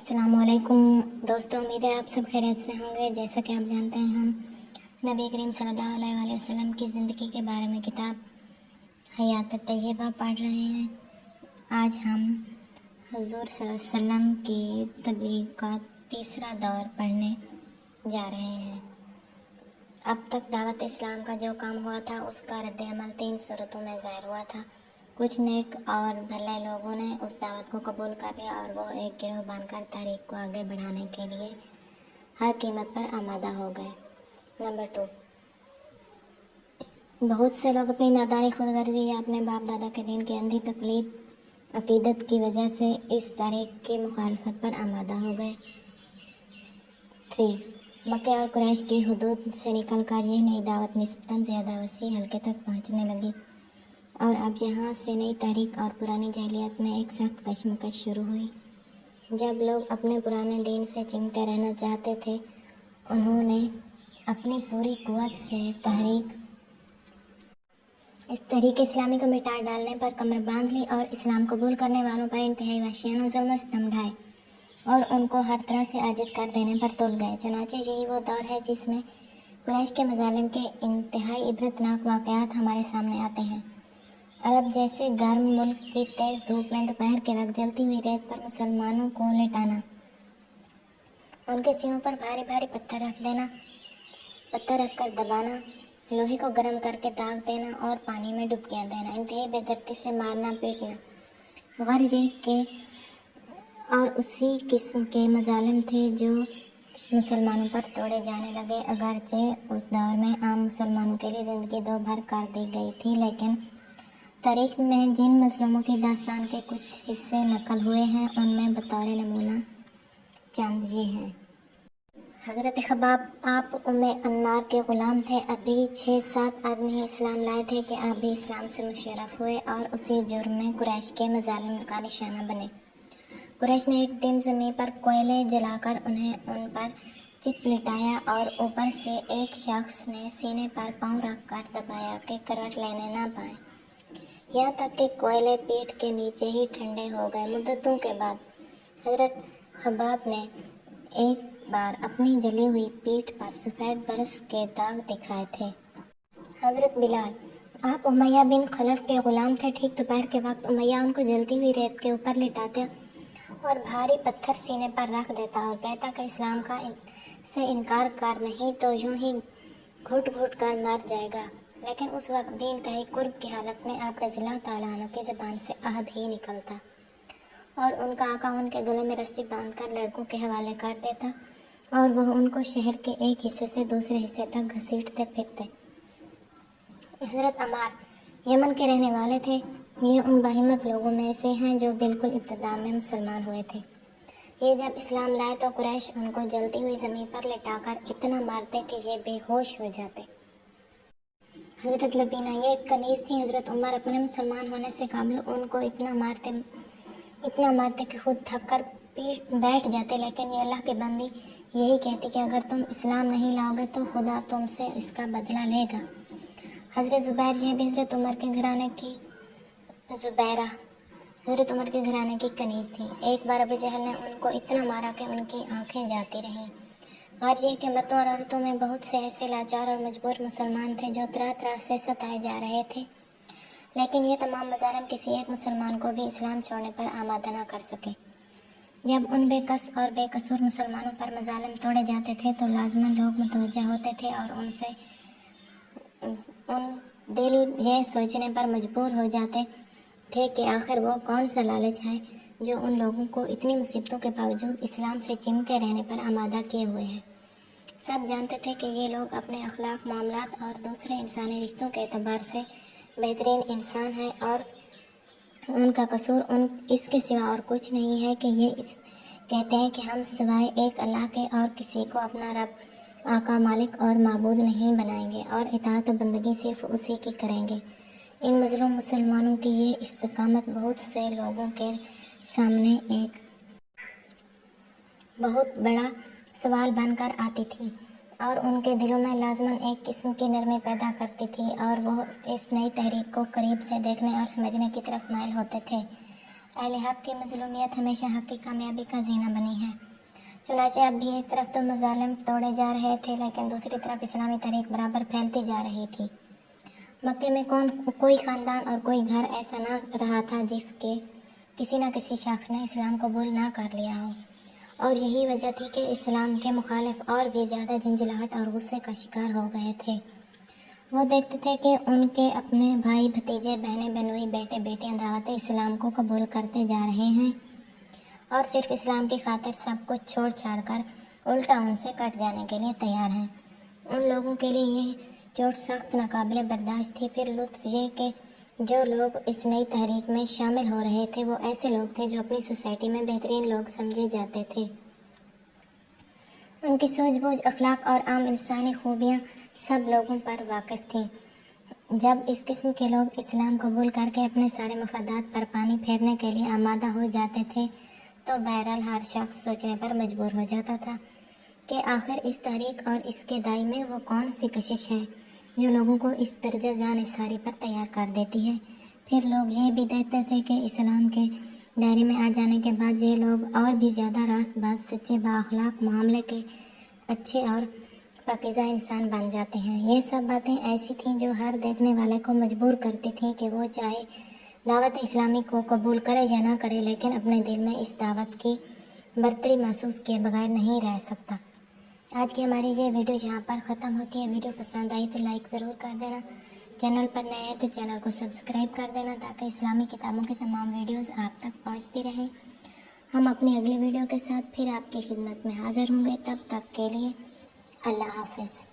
السلام علیکم دوستوں، امید ہے آپ سب خیریت سے ہوں گے۔ جیسا کہ آپ جانتے ہیں، ہم نبی کریم صلی اللہ علیہ وآلہ وسلم کی زندگی کے بارے میں کتاب حیات طیبہ پڑھ رہے ہیں۔ آج ہم حضور صلی اللہ علیہ وسلم کی تبلیغ کا تیسرا دور پڑھنے جا رہے ہیں۔ اب تک دعوت اسلام کا جو کام ہوا تھا اس کا رد عمل 3 صورتوں میں ظاہر ہوا تھا۔ کچھ نیک اور بھلے لوگوں نے اس دعوت کو قبول کر لیا اور وہ ایک گروہ بن کر تحریک کو آگے بڑھانے کے لیے ہر قیمت پر آمادہ ہو گئے۔ نمبر 2، بہت سے لوگ اپنی نادانی، خود غرضی یا اپنے باپ دادا کے دین کی اندھی تقلید عقیدت کی وجہ سے اس تحریک کی مخالفت پر آمادہ ہو گئے۔ 3، مکہ اور قریش کی حدود سے نکل کر یہ نئی دعوت نسبتاً زیادہ وسیع حلقے تک پہنچنے لگی اور اب جہاں سے نئی تحریک اور پرانی جاہلیت میں ایک سخت کشمکش شروع ہوئی۔ جب لوگ اپنے پرانے دین سے چمٹے رہنا چاہتے تھے، انہوں نے اپنی پوری قوت سے اس تحریک اسلامی کو مٹا ڈالنے پر کمر باندھ لی اور اسلام قبول کرنے والوں پر انتہائی وحشیانہ ظلم و ستم ڈھائے اور ان کو ہر طرح سے عاجز کر دینے پر تل گئے۔ چنانچہ یہی وہ دور ہے جس میں قریش کے مظالم کے انتہائی عبرتناک واقعات ہمارے سامنے آتے ہیں۔ عرب جیسے گرم ملک کی تیز دھوپ میں دوپہر کے وقت جلتی ہوئی ریت پر مسلمانوں کو لٹانا، ان کے سینوں پر بھاری بھاری پتھر رکھ کر دبانا، لوہے کو گرم کر کے داغ دینا اور پانی میں ڈبکیاں دینا، انتہائی بے دردی سے مارنا پیٹنا، غرض یہ کہ اور اسی قسم کے مظالم تھے جو مسلمانوں پر توڑے جانے لگے۔ اگرچہ اس دور میں عام مسلمانوں کے لیے زندگی دو بھر کر دی گئی تھی، لیکن تاریخ میں جن مظلوموں کی داستان کے کچھ حصے نقل ہوئے ہیں ان میں بطور نمونہ چند یہ ہیں۔ حضرت خباب، آپ ام انمار کے غلام تھے۔ ابھی 6-7 آدمی اسلام لائے تھے کہ آپ بھی اسلام سے مشرف ہوئے اور اسی جرم میں قریش کے مظالم کا نشانہ بنے۔ قریش نے ایک دن زمین پر کوئلے جلا کر انہیں ان پر چت لٹایا اور اوپر سے ایک شخص نے سینے پر پاؤں رکھ کر دبایا کہ کروٹ لینے نہ پائیں، یہاں تک کہ کوئلے پیٹھ کے نیچے ہی ٹھنڈے ہو گئے۔ مدتوں کے بعد حضرت خباب نے ایک بار اپنی جلی ہوئی پیٹھ پر سفید برس کے داغ دکھائے تھے۔ حضرت بلال، آپ امیہ بن خلف کے غلام تھے۔ ٹھیک دوپہر کے وقت امیہ ان کو جلتی ہوئی ریت کے اوپر لٹاتا اور بھاری پتھر سینے پر رکھ دیتا اور کہتا کہ اسلام سے انکار کر نہیں تو یوں ہی گھٹ گھٹ کر مر جائے گا۔ لیکن اس وقت بھی انتہائی قرب کی حالت میں آپ رضی اللہ تعالیٰ عنہ کی زبان سے عہد ہی نکلتا اور ان کا آقا ان کے گلے میں رسی باندھ کر لڑکوں کے حوالے کر دیتا اور وہ ان کو شہر کے ایک حصے سے دوسرے حصے تک گھسیٹتے پھرتے۔ حضرت عمار یمن کے رہنے والے تھے۔ یہ ان بہیمت لوگوں میں سے ہیں جو بالکل ابتدا میں مسلمان ہوئے تھے۔ یہ جب اسلام لائے تو قریش ان کو جلتی ہوئی زمین پر لٹا کر اتنا مارتے کہ یہ بے ہوش ہو جاتے۔ حضرت لبینہ، یہ ایک کنیز تھی۔ حضرت عمر اپنے مسلمان ہونے سے قبل ان کو اتنا مارتے کہ خود تھک کر بیٹھ جاتے، لیکن یہ اللہ کی بندی یہی کہتی کہ اگر تم اسلام نہیں لاؤ گے تو خدا تم سے اس کا بدلہ لے گا۔ حضرت زبیر، یہ بھی حضرت عمر کے گھرانے کی کنیز تھی۔ ایک بار ابو جہل نے ان کو اتنا مارا کہ ان کی آنکھیں جاتی رہیں۔ غرض یہ کہ مردوں اور عورتوں میں بہت سے ایسے لاچار اور مجبور مسلمان تھے جو طرح طرح سے ستائے جا رہے تھے، لیکن یہ تمام مظالم کسی ایک مسلمان کو بھی اسلام چھوڑنے پر آمادہ نہ کر سکے۔ جب ان بے کس اور بے قصور مسلمانوں پر مظالم توڑے جاتے تھے تو لازماً لوگ متوجہ ہوتے تھے اور ان دل یہ سوچنے پر مجبور ہو جاتے تھے کہ آخر وہ کون سا لالچ ہے جو ان لوگوں کو اتنی مصیبتوں کے باوجود اسلام سے چمٹے رہنے پر آمادہ کیے ہوئے ہے۔ سب جانتے تھے کہ یہ لوگ اپنے اخلاق، معاملات اور دوسرے انسانی رشتوں کے اعتبار سے بہترین انسان ہیں اور ان کا قصور اس کے سوا اور کچھ نہیں ہے کہ یہ کہتے ہیں کہ ہم سوائے ایک اللہ کے اور کسی کو اپنا رب، آقا، مالک اور معبود نہیں بنائیں گے اور اطاعت و بندگی صرف اسی کی کریں گے۔ ان مظلوم مسلمانوں کی یہ استقامت بہت سے لوگوں کے سامنے ایک بہت بڑا سوال بن کر آتی تھی اور ان کے دلوں میں لازماً ایک قسم کی نرمی پیدا کرتی تھی اور وہ اس نئی تحریک کو قریب سے دیکھنے اور سمجھنے کی طرف مائل ہوتے تھے۔ اہل حق کی مظلومیت ہمیشہ حق کی کامیابی کا زینہ بنی ہے۔ چنانچہ اب بھی ایک طرف تو مظالم توڑے جا رہے تھے، لیکن دوسری طرف اسلامی تحریک برابر پھیلتی جا رہی تھی۔ مکے میں کوئی خاندان اور کوئی گھر ایسا نہ رہا تھا جس کے کسی نہ کسی شخص نے اسلام قبول نہ کر لیا ہو، اور یہی وجہ تھی کہ اسلام کے مخالف اور بھی زیادہ جھنجھلاہٹ اور غصے کا شکار ہو گئے تھے۔ وہ دیکھتے تھے کہ ان کے اپنے بھائی بھتیجے بہنیں بہنوئی بیٹے بیٹیاں دعوت اسلام کو قبول کرتے جا رہے ہیں اور صرف اسلام کی خاطر سب کچھ چھوڑ چھاڑ کر الٹا ان سے کٹ جانے کے لیے تیار ہیں۔ ان لوگوں کے لیے یہ چوٹ سخت ناقابل برداشت تھی۔ پھر لطف یہ کہ جو لوگ اس نئی تحریک میں شامل ہو رہے تھے وہ ایسے لوگ تھے جو اپنی سوسائٹی میں بہترین لوگ سمجھے جاتے تھے۔ ان کی سوجھ بوجھ، اخلاق اور عام انسانی خوبیاں سب لوگوں پر واقف تھیں۔ جب اس قسم کے لوگ اسلام قبول کر کے اپنے سارے مفادات پر پانی پھیرنے کے لیے آمادہ ہو جاتے تھے تو بہرحال ہر شخص سوچنے پر مجبور ہو جاتا تھا کہ آخر اس تحریک اور اس کے دائی میں وہ کون سی کشش ہے جو لوگوں کو اس درجہ جان نثاری پر تیار کر دیتی ہے۔ پھر لوگ یہ بھی دیکھتے تھے کہ اسلام کے دائرے میں آ جانے کے بعد یہ لوگ اور بھی زیادہ راست باز، سچے، بااخلاق، معاملے کے اچھے اور پاکیزہ انسان بن جاتے ہیں۔ یہ سب باتیں ایسی تھیں جو ہر دیکھنے والے کو مجبور کرتی تھیں کہ وہ چاہے دعوت اسلامی کو قبول کرے یا نہ کرے، لیکن اپنے دل میں اس دعوت کی برتری محسوس کیے بغیر نہیں رہ سکتا۔ آج کی ہماری یہ ویڈیو یہاں پر ختم ہوتی ہے۔ ویڈیو پسند آئی تو لائک ضرور کر دینا، چینل پر نئے ہیں تو چینل کو سبسکرائب کر دینا تاکہ اسلامی کتابوں کی تمام ویڈیوز آپ تک پہنچتی رہیں۔ ہم اپنی اگلی ویڈیو کے ساتھ پھر آپ کی خدمت میں حاضر ہوں گے، تب تک کے لیے اللہ حافظ۔